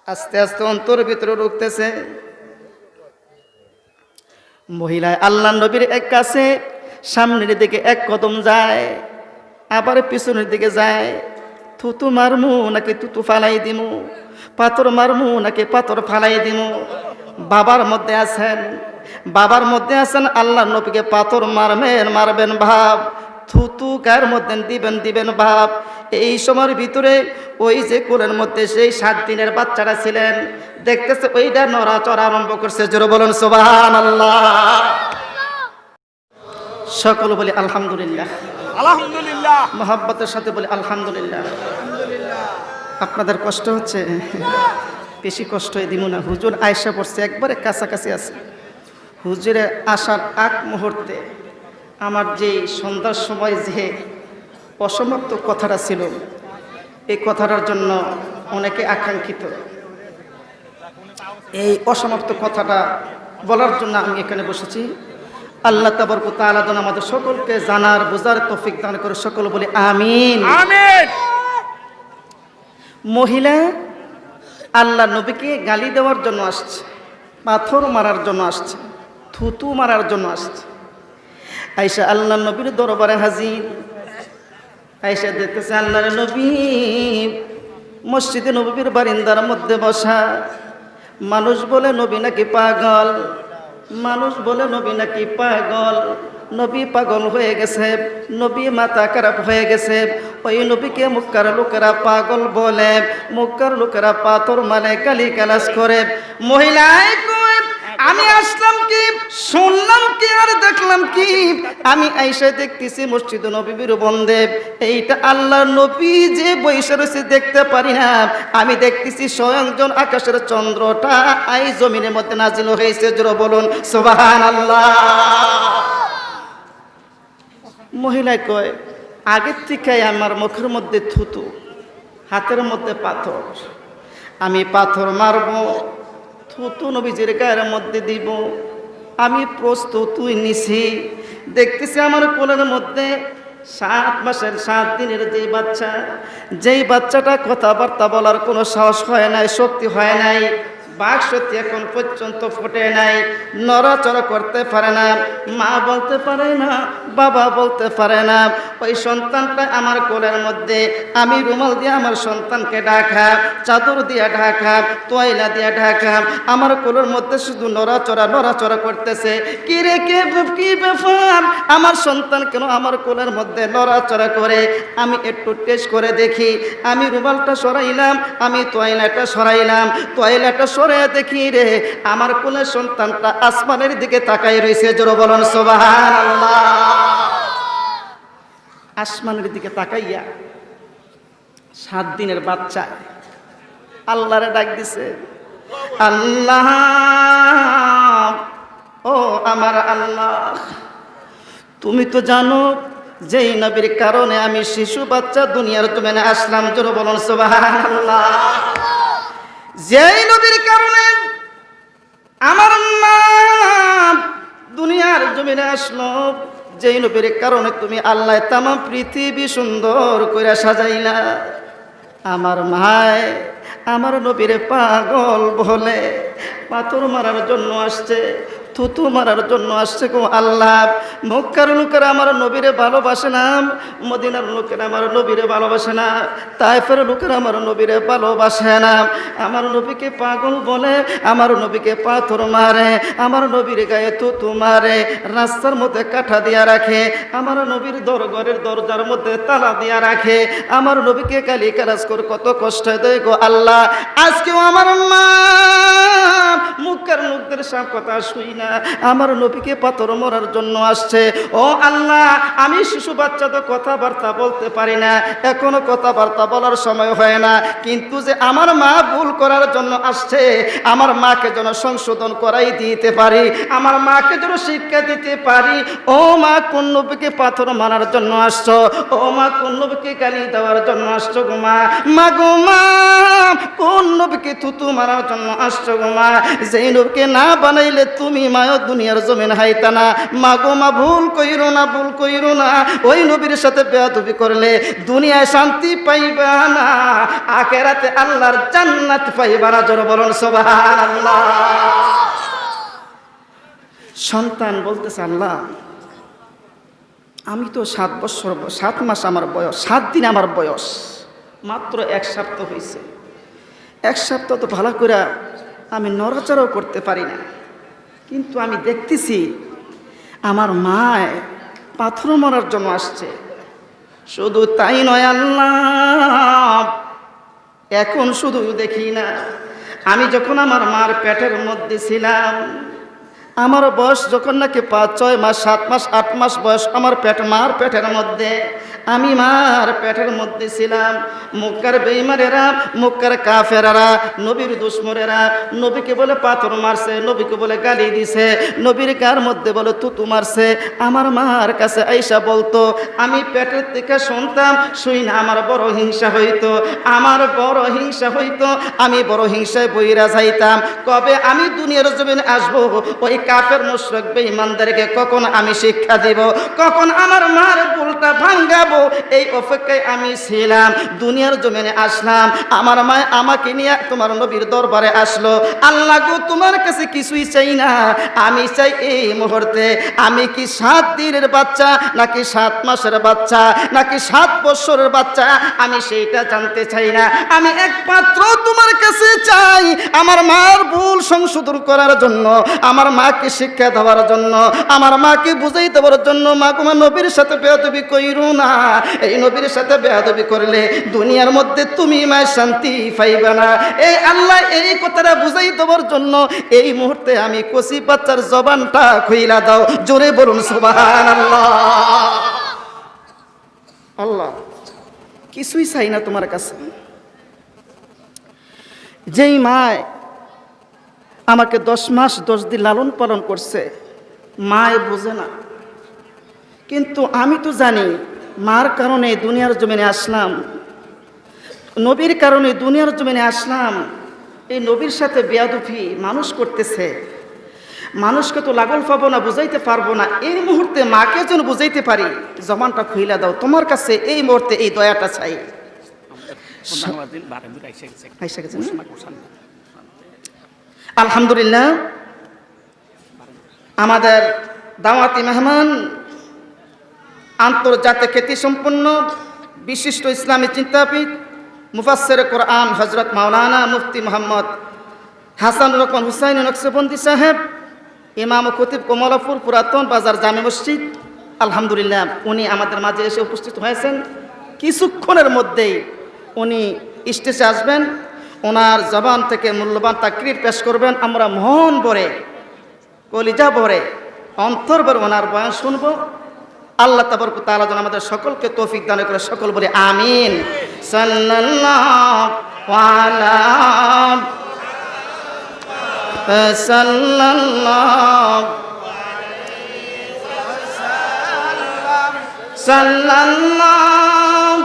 আস্তে আস্তে অন্তর ভিতরে ঢুকতেছে। মহিলায় আল্লাহ নবীর এক কাছে সামনের দিকে 1 কদম যায়, আবার পিছনের দিকে যায়। থুতু মারমু নাকি থুতু ফালাই দিমু, পাথর মারমু নাকি পাথর ফালাই দিমু। বাবার মধ্যে আছেন আল্লাহ নবীকে পাথর মারবেন ভাব, থুতু গায়ের মধ্যে দিবেন ভাব। এই সময়ের ভিতরে ওই যে কোলের মধ্যে সেই 7 দিনের বাচ্চাটা ছিলেন, দেখতেছে ওইটা নড়াচড়া আরম্ভ করছে। জোরে বলেন সুবহানাল্লাহ। সকল বলি আলহামদুলিল্লাহ, আলহামদুলিল্লাহ। মহব্বতের সাথে বলি আলহামদুলিল্লাহ। আপনাদের কষ্ট হচ্ছে? বেশি কষ্ট দিব না। হুজুর আয়সা পড়ছে, একবারে কাছাকাছি আছে। হুজুরে আসার আগ মুহূর্তে আমার যে সন্ধ্যার সময় যে অসমাপ্ত কথাটা ছিল, এই কথাটার জন্য অনেকে আকাঙ্ক্ষিত। এই অসমাপ্ত কথাটা বলার জন্য আমি এখানে বসেছি। আল্লাহ তাবারক ওয়া তাআলা যেন আমাদের সকলকে জানার বোঝার তৌফিক দান করে। সকল বলি আমিন, আমিন। মহিলা আল্লাহ নবীকে গালি দেওয়ার জন্য আসছে, পাথর মারার জন্য আসছে, থুতু মারার জন্য আসছে। আয়েশা আল্লাহ নবীর দরবারে হাজির। আয়েশা দেখতেছে আল্লাহর নবী মসজিদে নবীর বারিন্দার মধ্যে বসা। মানুষ বলে নবী নাকি পাগল, মানুষ বলে নবী নাকি পাগল, নবী পাগল হয়ে গেছে, নবী মাথা খারাপ হয়ে গেছে। ওই নবীকে মক্কার লোকেরা পাগল বলে, মক্কার লোকেরা পাথর মানে গালি গালাজ করে। মহিলায় কয়, আমি আসলাম কি, শুনলাম কি, আর দেখলাম কি? আমি আইসা দেখতেছি মসজিদ নবীর বন্ধে এইটা আল্লাহ নবী যে বৈশা রয়েছে দেখতে পারি না, আমি দেখতেছি স্বয়ংজন আকাশের চন্দ্রটা আই জমিনের মধ্যে নাজিল হয়েছে। জোরে বলুন সুবহানাল্লাহ। মহিলায় কয়, আগের থেকে আমার মুখের মধ্যে থুতু, হাতের মধ্যে পাথর, আমি পাথর মারবো, থুতু নবীজির গায়ের মধ্যে দিব। আমি প্রস্তুতই নিছি, দেখতেছি আমার কোলের মধ্যে 7 মাসের 7 দিনের যেই বাচ্চাটা কথাবার্তা বলার কোনো সাহস হয় নাই, শক্তি হয় নাই, বাক শক্তি এখন পর্যন্ত ফুটে নাই, নড়াচড়া করতে পারে না, মা বলতে পারে না, বাবা বলতে পারে না। ওই সন্তানটা আমার কোলের মধ্যে, আমি রুমাল দিয়ে আমার সন্তানকে ঢাকা, চাদর দিয়ে ঢাকা, তোয়াইলা দিয়ে ঢাকা, আমার কোলের মধ্যে শুধু নড়াচড়া করতেছে। কি রে, কি ব্যাপার, আমার সন্তান কেন আমার কোলের মধ্যে নড়াচড়া করে? আমি একটু টেস্ট করে দেখি। আমি রুমালটা সরাইলাম, আমি তোয়াইলাটা সরাইলাম, তোয়াইলাটা দেখি রে, আমার কোলের সন্তানটা আসমানের দিকে তাকাই রয়েছে। জোরে বলুন সুবহানাল্লাহ। আসমানের দিকে তাকাইয়া 7 দিনের বাচ্চা আল্লাহরে ডাক দিছে, আল্লাহ, ও আমার আল্লাহ, তুমি তো জানো যেই নবীর কারণে আমি শিশু বাচ্চা দুনিয়ার জমিনে আসলাম। জোরে বলুন সুবহানাল্লাহ। যেই নবীর কারণে আমার মা দুনিয়ার জমিনে আসলো, যেই নবীর কারণে তুমি আল্লাহ তাম পৃথিবী সুন্দর করে সাজাইলা, আমার মায় আমার নবীর পাগল বলে পাথর মারার জন্য আসছে, থুতু মারার জন্য আসছে। গো আল্লাহ, মক্কার লোকেরা আমার নবীরে ভালোবাসে না, মদিনার লোকেরা আমার নবীরে ভালোবাসে না, তায়েফের লোকেরা আমার নবীরে ভালোবাসে না। আমার নবীকে পাগল বলে, আমার নবীকে পাথর মারে, আমার নবীর গায়ে থুতু মারে, রাস্তার মধ্যে কাঠা দিয়া রাখে, আমার নবীর ঘরের দরজার মধ্যে তালা দিয়া রাখে, আমার নবীকে গালি গালাজ করে কত কষ্ট দেয়। গো আল্লাহ, আজকেও আমার মা মুখের লোকদের সব কথা শুই না, আমার নবীকে পাথর মারার জন্য আসছে। ও আল্লাহ, আমি শিশু বাচ্চা তো কথাবার্তা বলতে পারি না, এখনো কথাবার্তা বলার সময় হয় না, কিন্তু যে আমার মা ভুল করার জন্য আসছে, আমার মাকে যেন সংশোধন করাই দিতে পারি, আমার মাকে যেন শিক্ষা দিতে পারি। ও মা, কোন নবীকে পাথর মারার জন্য আসছো? ও মা, কোন নবীকে গালি দেওয়ার জন্য আসছো? গো মা, মা গো মা, কোন নবীকে থুতু মারার জন্য আসছো? গো মা, যেই নবীকে না বানাইলে তুমি মায়ো দুনিয়ার জমিন হাইতা না। মা গো মা, ভুল কইরো না, ভুল কইরো না, ওই নবীর সাথে বেয়াদবি করলে দুনিয়ায় শান্তি পাইবা না, আখিরাতে আল্লাহর জান্নাত পাইবা না। জোরে বলুন সুবহানাল্লাহ। সন্তান বলতেছে, আল্লাহ, আমি তো 7 বছর 7 মাস আমার বয়স, 7 দিন আমার বয়স, মাত্র 1 সপ্তাহ হয়েছে, 1 সপ্তাহ তো ভালো করে আমি নড়াচড়াও করতে পারি না, কিন্তু আমি দেখতেছি আমার মায় পাথর মারার জন্য আসছে। শুধু তাই নয় আল্লাহ, এখন শুধু দেখি না, আমি যখন আমার মার পেটের মধ্যে ছিলাম, আমার বয়স যখন নাকি 5, 6 মাস, 7 মাস, 8 মাস বয়স, আমার মার পেটের মধ্যে, আমি মার পেটের মধ্যে ছিলাম, মক্কার বেঈমানেরা, মক্কার কাফেরারা, নবীর দুশমনেরা নবীকে বলে পাথর মারছে, নবীকে বলে গালি দিছে, নবীর গার মধ্যে বলে থুতু মারছে। আমার মার কাছে আইসা বলতো, আমি পেটের থেকে শুনতাম, শুই না আমার বড় হিংসা হইতো, আমার বড় হিংসা হইতো, আমি বড় হিংসায় বইরা যাইতাম, কবে আমি দুনিয়ার জমিনে আসবো, ওই কাফের মুশরিক বেঈমানদেরকে কখন আমি শিক্ষা দিব, কখন আমার মার ভুলটা ভাঙাবো, এই অপেক্ষায় আমি ছিলাম। দুনিয়ার জমিনে আসলাম, আমার মা আমাকে নিয়ে তোমার নবীর দরবারে আসলো। আল্লাহ গো, তোমার কাছে কিছুই চাই না, আমি চাই এই মুহূর্তে আমি কি 7 দিনের বাচ্চা, নাকি 7 মাসের বাচ্চা, নাকি 7 বছরের বাচ্চা, আমি সেইটা জানতে চাই না, আমি একমাত্র তোমার কাছে চাই আমার মার ভুল সংশোধন করার জন্য, আমার মাকে শিক্ষা দেওয়ার জন্য, আমার মাকে বুঝাই দেওয়ার জন্য। মা গো, নবীর সাথে বেয়াদবি কইরো না, এই নবীর সাথে বেয়াদবি করলে দুনিয়ার মধ্যে তুমি মা শান্তি পাইবা না। এই আল্লাহ এই কথাটা বুঝাই দেওয়ার জন্য এই মুহূর্তে আমি কচি বাচ্চার জবানটা খুইলা দাও। জোরে বলুন সুবহানাল্লাহ। আল্লাহ, কিছুই চাই না তোমার কাছে। যেই মায় আমাকে 10 মাস 10 দিন লালন পালন করছে, মায় বোঝে না, কিন্তু আমি তো জানি মার কারণে দুনিয়ার জমিনে আসলাম, নবীর কারণে দুনিয়ার জমিনে আসলাম। এই নবীর সাথে বেয়াদবি মানুষ করতেছে। মানুষকে তো লাগল পাবো না, বুঝাইতে পারবো না। এই মুহূর্তে মাকে যেন বুঝাইতে পারি, জবানটা খুইলা দাও, তোমার কাছে এই মুহূর্তে এই দয়াটা চাই। আলহামদুলিল্লাহ, আমাদের দাওয়াতি মেহমান, আন্তর্জাতিক খ্যাতিসম্পন্ন বিশিষ্ট ইসলামী চিন্তাবিদ, মুফাসসিরে কোরআন হযরত মাওলানা মুফতি মোহাম্মদ হাসানুর রহমান হুসাইন নকশবন্দি সাহেব, ইমাম ও খতিব কমলাপুর পুরাতন বাজার জামে মসজিদ। আলহামদুলিল্লাহ, উনি আমাদের মাঝে এসে উপস্থিত হয়েছেন। কিছুক্ষণের মধ্যেই উনি স্টেজে আসবেন, ওনার জবান থেকে মূল্যবান তাকরীর পেশ করবেন। আমরা মন ভরে, কলিজা ভরে, অন্তর ভরে ওনার বয়ান শুনব। আল্লাহ তাবারক তাআলা যেন আমাদের সকলকে তৌফিক দান করে, সকল বলে আমিন। সাল্লাল্লাহু আলা সাল্লাল্লাহু সাল্লাল্লাহু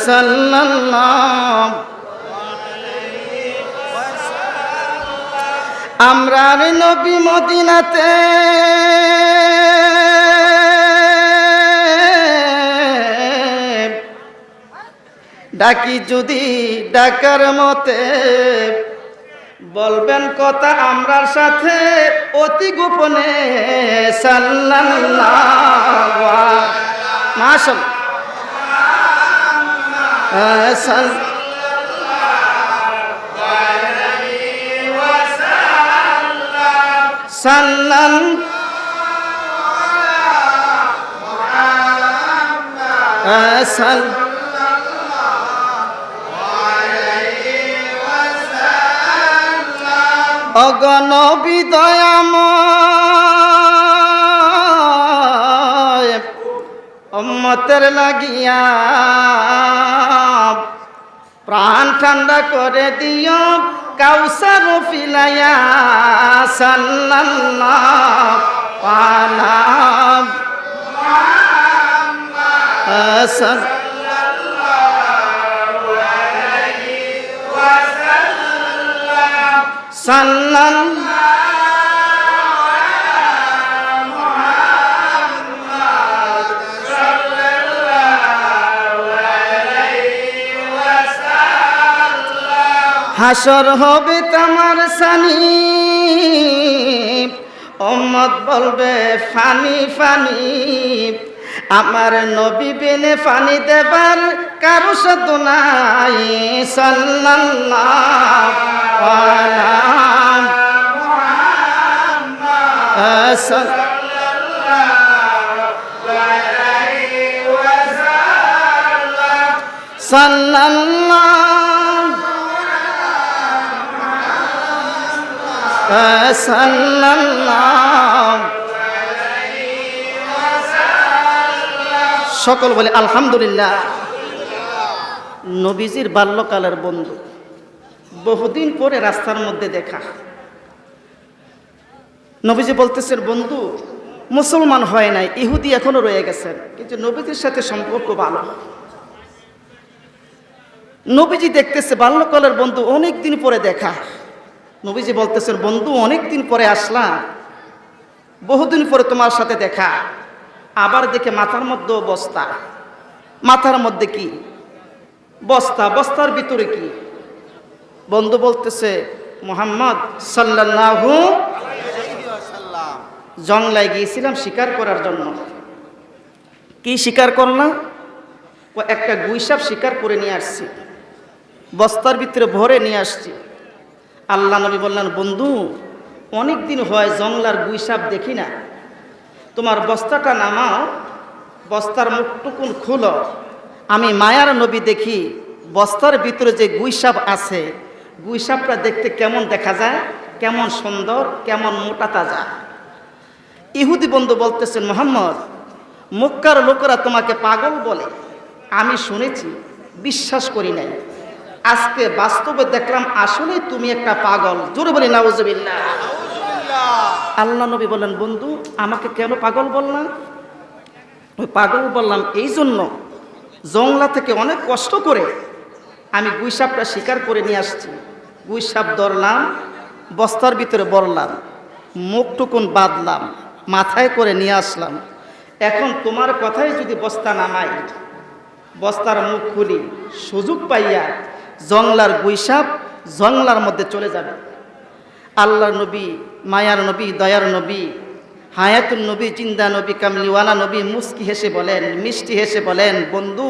সাল্লাল্লাহু আমরার নবী মদিনাতে ডাকি যদি ডাকার মতে, বলবেন কথা আমরার সাথে অতি গোপনে। সাল্লাল্লাহু মাশাআল্লাহ অগণবী দয়াময়, উম্মতের লাগিয়া প্রাণ ঠান্ডা করে দিও কাউসার ফিলাইয়া। সাল্লাল্লাহু আলা মুহাম্মাদ সাল্লাল্লাহু আলাইহি ওয়াসাল্লাম। সাল্লাল্লাহু আলা মুহাম্মাদ সাল্লাল্লাহু আলাইহি ওয়াসাল্লাম। হাসর হবে তামার সানি, উম্মত বলবে ফানি ফানি, আমার নবী বিনে পানি দেবার কারো সাধ্য নাই। সাল্লাল্লাহু আলা মুহাম্মাদ সাল্লাল্লাহু আলাইহি ওয়াসাল্লাম। সকল বলে আলহামদুলিল্লাহ। নবীজির বাল্যকালের বন্ধু, বহুদিন পরে রাস্তার মধ্যে দেখা। নবীজি বলতেছেন, বন্ধু মুসলমান হয় নাই, ইহুদি এখনো রয়ে গেছেন, কিন্তু নবীজির সাথে সম্পর্ক ভালো। নবীজি দেখতেছে বাল্যকালের বন্ধু, অনেক দিন পরে দেখা। নবীজি বলতেছেন, বন্ধু অনেক দিন পরে আসলাম, বহুদিন পরে তোমার সাথে দেখা। আবার দেখে মাথার মধ্যেও বস্তা, মাথার মধ্যে কি বস্তা, বস্তার ভিতরে কি? বন্ধু বলতেছে, মুহাম্মদ সাল্লাল্লাহু আলাইহি ওয়াসাল্লাম জংলায় গিয়েছিলাম শিকার করার জন্য। কি শিকার করলাম? ও একটা গুইসাপ শিকার করে নিয়ে আসছি, বস্তার ভিতরে ভরে নিয়ে আসছি। আল্লাহ নবী বললেন, বন্ধু অনেক দিন হয় জংলার গুইসাপ দেখি না, তোমার বস্তাটা নামাও, বস্তার মুখটুকুন খুলো, আমি মায়ার নবী দেখি বস্তার ভিতরে যে গুইসাপ আছে, গুইসাপটা দেখতে কেমন দেখা যায়, কেমন সুন্দর, কেমন মোটা তাজা। ইহুদি বন্ধু বলতেছেন, মুহাম্মদ মক্কার লোকেরা তোমাকে পাগল বলে, আমি শুনেছি, বিশ্বাস করি নাই, আজকে বাস্তবে দেখলাম আসলেই তুমি একটা পাগল। জোরে বলি নাউজুবিল্লাহ। আল্লাহ নবী বললেন, বন্ধু আমাকে কেন পাগল বললাম? ওই পাগল বললাম এই জন্য, জংলা থেকে অনেক কষ্ট করে আমি গুইসাপটা শিকার করে নিয়ে আসছি। গুইসাপ ধরলাম, বস্তার ভিতরে বললাম, মুখটুকুন বাঁধলাম, মাথায় করে নিয়ে আসলাম। এখন তোমার কথাই যদি বস্তা নামাই, বস্তার মুখ খুলি, সুযোগ পাইয়া জংলার গুইসাপ জংলার মধ্যে চলে যাবে। আল্লাহর নবী, মায়ার নবী, দয়ার নবী, হায়াতুল নবী, জিন্দা নবী, কামলিওয়ালা নবী মুস্কি হেসে বলেন, মিষ্টি হেসে বলেন, বন্ধু,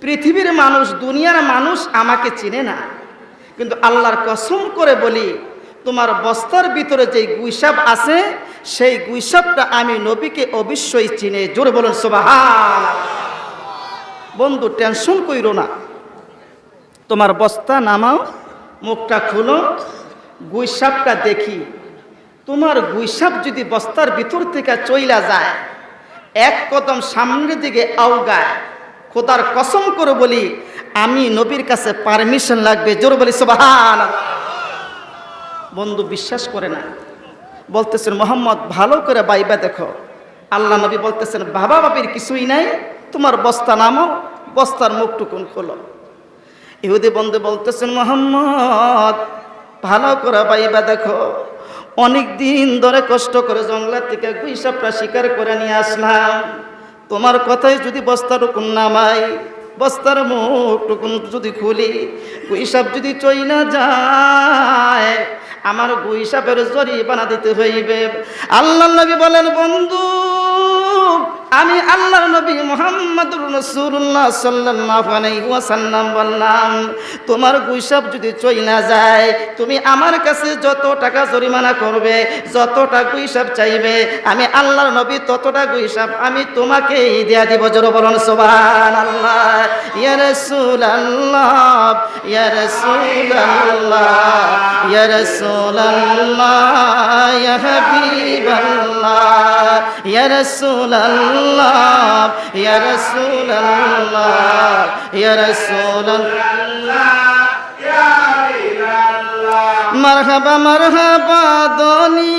পৃথিবীর মানুষ, দুনিয়ার মানুষ আমাকে চিনে না, কিন্তু আল্লাহর কসম করে বলি, তোমার বস্তার ভিতরে যে গুইসাপ আছে সেই গুইসাপটা আমি নবীকে অবশ্যই চিনে। জোরে বলুন সুবহানাল্লাহ। বন্ধু, টেনশন কইরো না, তোমার বস্তা নামাও, মুখটা খুলো, গুইসাপটা দেখি। তোমার গুইসাপ যদি বস্তার ভিতর থেকে চইলা যায়, এক কদম সামনের দিকে আউগায়, খোদার কসম করে বলি আমি নবীর কাছে পারমিশন লাগবে। জোরে বলি সুবহানাল্লাহ। বন্ধু বিশ্বাস করে না, বলতেছেন মোহাম্মদ ভালো করে বাইবা দেখো। আল্লাহ নবী বলতেছেন বাবা বাবির কিছুই নাই, তোমার বস্তা নামাও, বস্তার মুখটুকুন খোলো। ইহুদি বন্ধু বলতেছেন মোহাম্মদ ভালো করে বাইবা দেখো, অনেক দিন ধরে কষ্ট করে জঙ্গলা থেকে গুইসাপটা শিকার করে নিয়ে আসলাম, তোমার কথাই যদি বস্তাটুকুন নামাই, বস্তার মুখটুকুন যদি খুলি, গুইসাপ যদি চই না যায়, আমার গুইসাপের জরিমানা দিতে হইবে। আল্লাহর নবী বলেন বন্ধু, আমি আল্লাহর নবী মুহাম্মদুর রাসূলুল্লাহ সাল্লাল্লাহু আলাইহি ওয়াসাল্লাম বললাম, তোমার গুইসাপ যদি চই না যায়, তুমি আমার কাছে যত টাকা জরিমানা করবে, যতটা গুইসাপ চাইবে, আমি আল্লাহর নবী ততটা গুইসাপ আমি তোমাকেই দেয়া দিব। জোরে বলুন সুবহানাল্লাহ। ইয়া রাসূলুল্লাহ, ইয়া রাসূলুল্লাহ, ইয়া রাসূলুল্লাহ, ইয়া হাবিবাল্লাহ, ইয়া রাসূলুল্লাহ, ইয়া রাসূলুল্লাহ, ইয়া রাসূলুল্লাহ, ইয়া হাবিবাল্লাহ। মারহাবা মারহাবা দনি,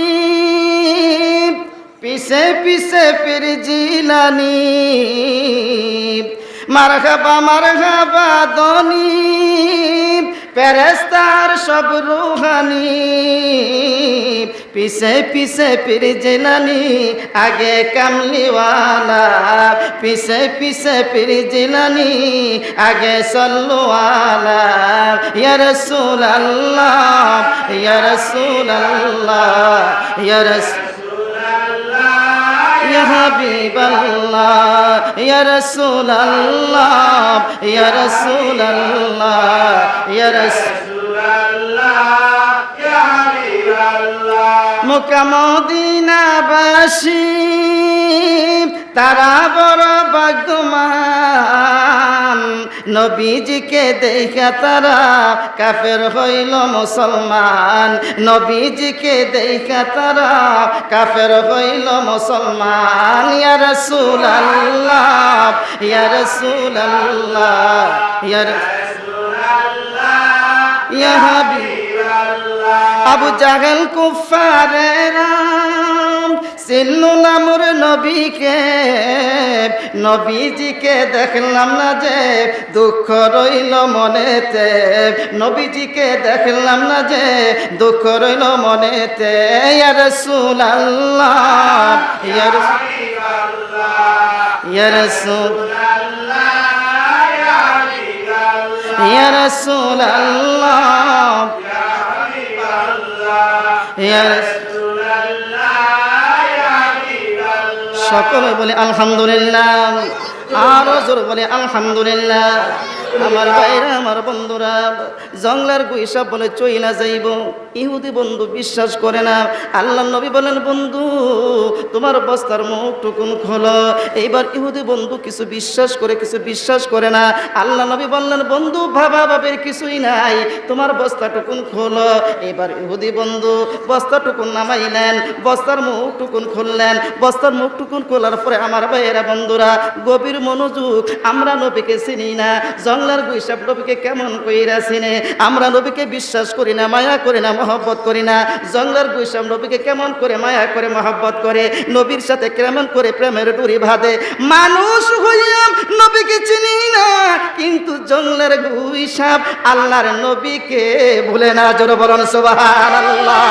পিছে পিছে পীর জিলানী, মারহাবা মারহাবা দনি, ফেরেশতার সব রূহানি, পিছে পিছে পীর জিলানী, আগে কামলিওয়ালা, পিছে পিছে পীর জিলানী, আগে সল্লুওয়ালা। ইয়া রাসূলুল্লাহ, ইয়া রাসূলুল্লাহ, ইয়া রাসূলুল্লাহ, ইয়া হাবিবাল্লাহ, ইয়া রাসূলুল্লাহ, ইয়া রাসূলুল্লাহ, ইয়া রাসূলুল্লাহ, ইয়া হাবিবাল্লাহ। মক্কা মদিনাবাসী তারা বড় ভাগ্যবান, নবীজিকে দেখা তারা কাফের হইল মুসলমান, নবীজিকে দেখা তারা কাফের হইল মুসলমান। ইয়া রাসূলুল্লাহ, ইয়া রাসূলুল্লাহ, ইয়া রাসূলুল্লাহ, ইয়া হাবিবাল্লাহ। আবু জাহেল কুফারেরা চিনল না মোর নবীকে, নবীজিকে দেখলাম না যে দুঃখ রইল মনেতে, নবীজিকে দেখলাম না যে দুঃখ রইল মনেতে। ইয়া রাসূলুল্লাহ, ইয়া রাসূলুল্লাহ, ইয়া রাসূলুল্লাহ, ইয়া রাসূলুল্লাহ, ইয়া রাসূলুল্লাহ। সকলে বলে আলহামদুলিল্লাহ, আরো জোর বলে আলহামদুলিল্লাহ। আমার ভাইরা, আমার বন্ধুরা, জংলার গুইসাপ বলে চইলা যাইব, ইহুদি বন্ধু বিশ্বাস করে না। আল্লাহ নবী বলেন বন্ধু তোমার বস্তার মুখটুকুন খোলো। এইবার ইহুদি বন্ধু কিছু বিশ্বাস করে, কিছু বিশ্বাস করে না। আল্লাহ নবী বললেন বন্ধু ভাবা ভাবের কিছুই নাই, তোমার বস্তাটুকুন খোলো। এবার ইহুদি বন্ধু বস্তাটুকুন নামাইলেন, বস্তার মুখটুকুন খুললেন। বস্তার মুখটুকুন খোলার পরে আমার ভাইয়েরা বন্ধুরা গভীর মনোযোগ, আমরা নবীকে চিনি না, জংলার গুইসাপ নবীকে কেমন কইরা চিনে? আমরা নবীকে বিশ্বাস করি না, মায়া করি না, মহব্বত করি না। জংলার গুইসাপ নবীকে কেমন করে মায়া করে মহব্বত করে, নবীর সাথে কেমন করে প্রেমের ডুরি বাঁধে। মানুষ হইয়া নবীকে চিনি না, কিন্তু জংলার গুইসাপ আল্লাহর নবীকে ভুলে না। জোরে বলুন সুবহানাল্লাহ।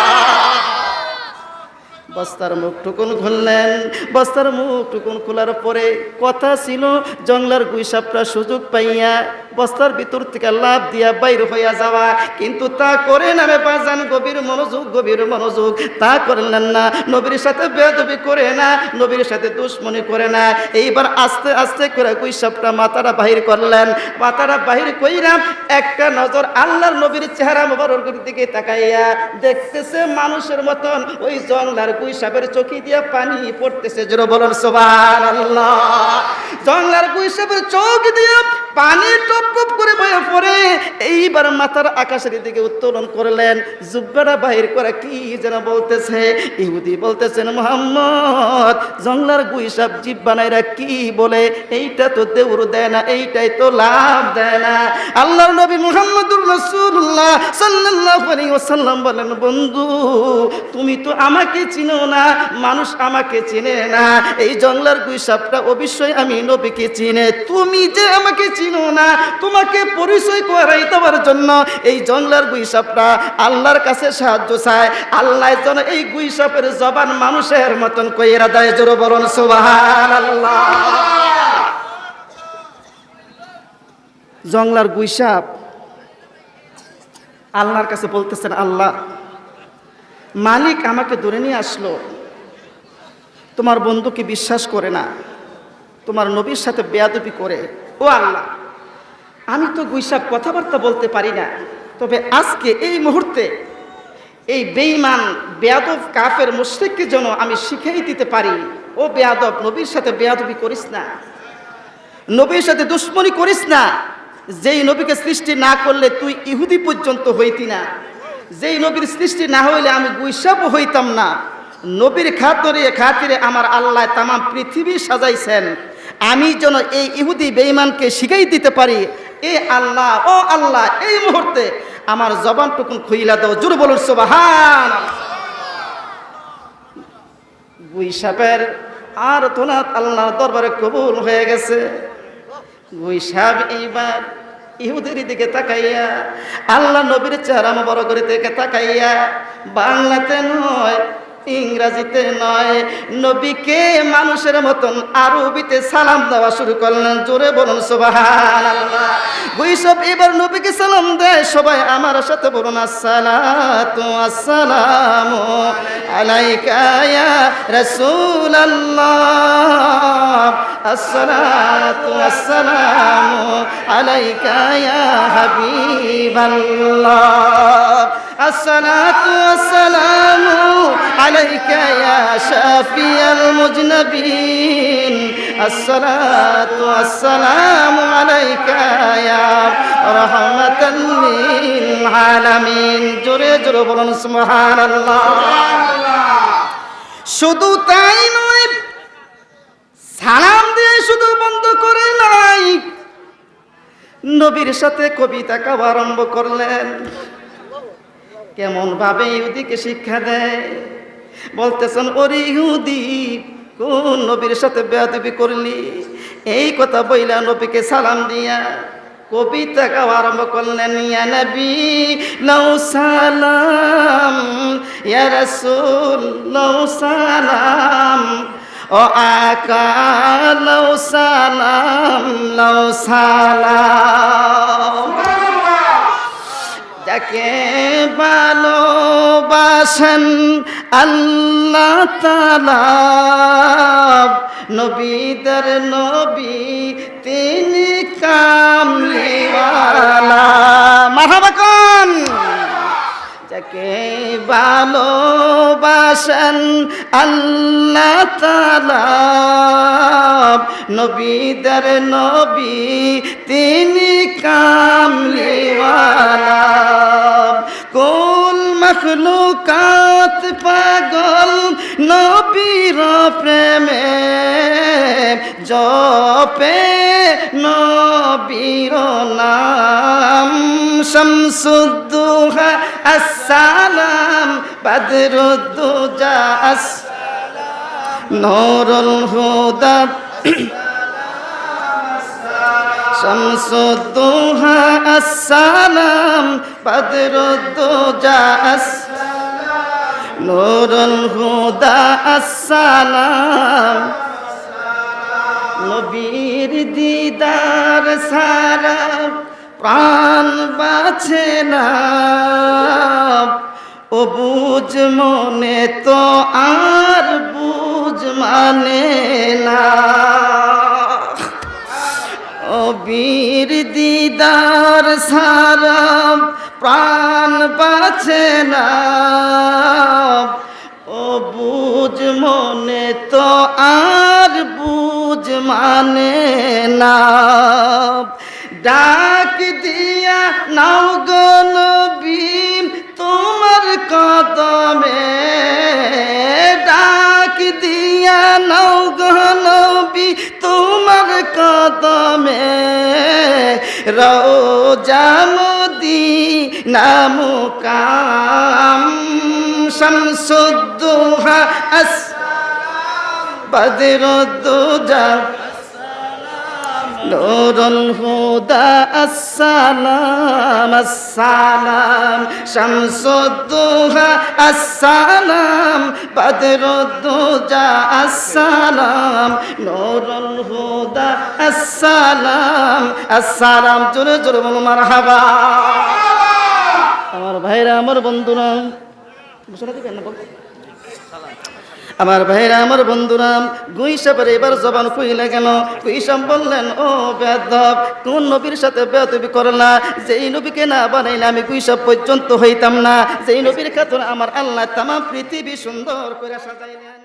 বস্তার মুখ টুকুন খুললেন, বস্তার মুখ টুকুন খোলার পরে কথা ছিল জংলার গুইসাপটা সুযোগ পাইয়া বস্তার ভিতর থেকে লাভ দিয়া বাইর হইয়া যাওয়া, কিন্তু তা করে না রে বাজান। গভীর মনোযোগ, গভীর মনোযোগ। তা করলেন না, নবীর সাথে বেয়াদবি করে না, নবীর সাথে দুশ্মনী করে না। এইবার আস্তে আস্তে করে গুইসাপটা মাথাটা বাহির করলেন। মাথাটা বাহির কইরা একটা নজর আল্লাহর নবীর চেহারা মোবারকের দিকে তাকাইয়া দেখতেছে মানুষের মতন ওই জংলার গুইসাপের চোখে দিয়া পানি পড়তেছে। জোরে বলুন সুবহানাল্লাহ। জংলার গুইসাপের চোখ দিয়া পানি টপ টপ করে বয়ে পড়ে। এইবার মাথার আকাশের দিকে উত্তোলন করলেন, জুব্বাটা বাহির করে কি যেন বলতেছে। ইহুদি বলতেছেন, মুহাম্মদ জংলার গুইসাপ জিভ বানাইরা কি বলে? এইটা তো দেউর দেয় না, এইটাই তো লাভ দেয় না। আল্লাহর নবী মুহাম্মদুর রাসূলুল্লাহ সাল্লাল্লাহু আলাইহি ওয়াসাল্লাম বলেন, বন্ধু তুমি তো আমাকে চিনো না, মানুষ আমাকে চিনে না। এই জংলার গুইসাপটা অবশ্যই আমি নবীকে চিনে। তুমি যে আমাকে চিনো না, তোমাকে পরিচয় করাই দেওয়ার জন্য এই জংলার গুইসাপটা আল্লাহর কাছে সাহায্য চায়। আল্লাহ যেন এই গুইসাপের জবান মানুষের মতন কইরা দেয়। জোরে বলুন সুবহানাল্লাহ। জংলার গুইসাপ আল্লাহর কাছে বলতেছেন, আল্লাহ মালিক আমাকে ধরে নিয়ে আসলো, তোমার বন্ধুকে বিশ্বাস করে না, তোমার নবীর সাথে বেয়াদবি করে। ও আল্লাহ, আমি তো গুইসাপ কথাবার্তা বলতে পারি না, তবে আজকে এই মুহূর্তে এই বেঈমান বেয়াদব কাফের মুশরিককে যেন আমি শিখিয়ে দিতে পারি। ও বেয়াদব, নবীর সাথে বেয়াদবি করিস না, নবীর সাথে দুশ্মনী করিস না। যেই নবীকে সৃষ্টি না করলে তুই ইহুদি পর্যন্ত হইতি না, যেই নবীর সৃষ্টি না হইলে আমি গুইসাপও হইতাম না। নবীর খাতিরে আমার আল্লাহ তাম পৃথিবী সাজাইছেন, আমি যেন এই ইহুদি বেঈমানকে শিখাই দিতে পারি। এ আল্লাহ, ও আল্লাহ, এই মুহূর্তে আমার জবানটুকুন খুইলা দাও। জোরে বলুন সুবহানাল্লাহ। গুইসাপের আর তোনাত আল্লাহর দরবারে কবুল হয়ে গেছে। গুইসাপ এইবার ইহুদের দিকে তাকাইয়া, আল্লাহ নবীর চেহারা মোবারকের দিকে তাকাইয়া, বাংলাতে নয় ইংরেজিতে নয়, নবীকে মানুষের মতন আরবিতে সালাম দেওয়া শুরু করলেন। জোরে বলুন সুবহানাল্লাহ। গুইসাপ এবার নবীকে সালাম দেয়। সবাই আমার সাথে বলুন, আসসালাতু আসসালামু আলাইকা ইয়া রাসূলুল্লাহ, আসসালাতু আসসালামু আলাইকা ইয়া হাবিবাল্লাহ, আসসালাতু আসসালামু আলাইকা ইয়া শাফিয়াল মুজনাবিন, আসসালাতু আসসালামু আলাইকা ইয়া রাহমাতাল লিল আলামিন। জোরে জোরে বলুন সুবহানাল্লাহ। শুধু তাই নয়, সালাম দিয়ে শুধু বন্ধ করে নাই, নবীর সাথে কবিতা গাওয়া আরম্ভ করলেন। কেমন ভাবে ইহুদিকে শিক্ষা দেয়, বলতেছেন, ওরে ইহুদি কোন নবীর সাথে বেয়াদবি করলি? এই কথা বইলা নবীকে সালাম দিয়া কবিতা গাওয়া আরম্ভ করলেন। ইয়া নবী লাউ সালাম, ইয়া রাসূল লাউ সালাম, ও আকা লাউ সালাম, লাউ সালাম। যাকে ভালোবাসেন আল্লাহ তাআলা, নবীদের নবী তিনি কামলিওয়ালা। মারহাবা কোন? যাকে ভালোবাসেন আল্লাহ তাআলা, নবীদের নবী তিনি কামলিওয়ালা। কুল মখলুকাত পাগল নবীর প্রেমে, জপে নবীর নাম শামসুদ্দোহা আসসালাম বদরুদ্দোজা নূরুল হুদা শামসুদ্দোহা আসসালাম বদরুদ্দোজা নূরুল হুদা আসসালাম নবীর দিদার সারা প্রাণ বাঁচে না ও বুঝ মনে তো আর বুঝ মানে না ও বীর দিদার সারা প্রাণ বাঁচে না ও বুঝ মনে তো আর বুঝ মানে না ডাক দিয়া নাও গো নবী তোমার কদমে ডাক দিয়া নাও গো নবী তোমার কদমে রওজা মদিনা মুকাম শামসুদ্দোহা বদরুদ্দোজা নূরুল হুদা আসসালাম আসসালাম শামসুদ্দোহা আসসালাম বদরুদ্দোজা আসসালাম নূরুল হুদা আসসালাম আসসালাম জোরে জোরে বলো মারহাবা আমার ভাইরা আমার বন্ধুরা ঘোষণা দিবেন না বলতে আমার ভাইরা আমার বন্ধুরা গুইসাবের এবার জবান কইলে গেল গুইসাব বললেন ও বেয়াদব কোন নবীর সাথে বেয়াদবি করলা যেই নবীকে না বানাইলে আমি গুইসাব পর্যন্ত হইতাম না যেই নবীর খাতুন আমার আল্লাহ তামাম পৃথিবী সুন্দর করে সাজাইলেন।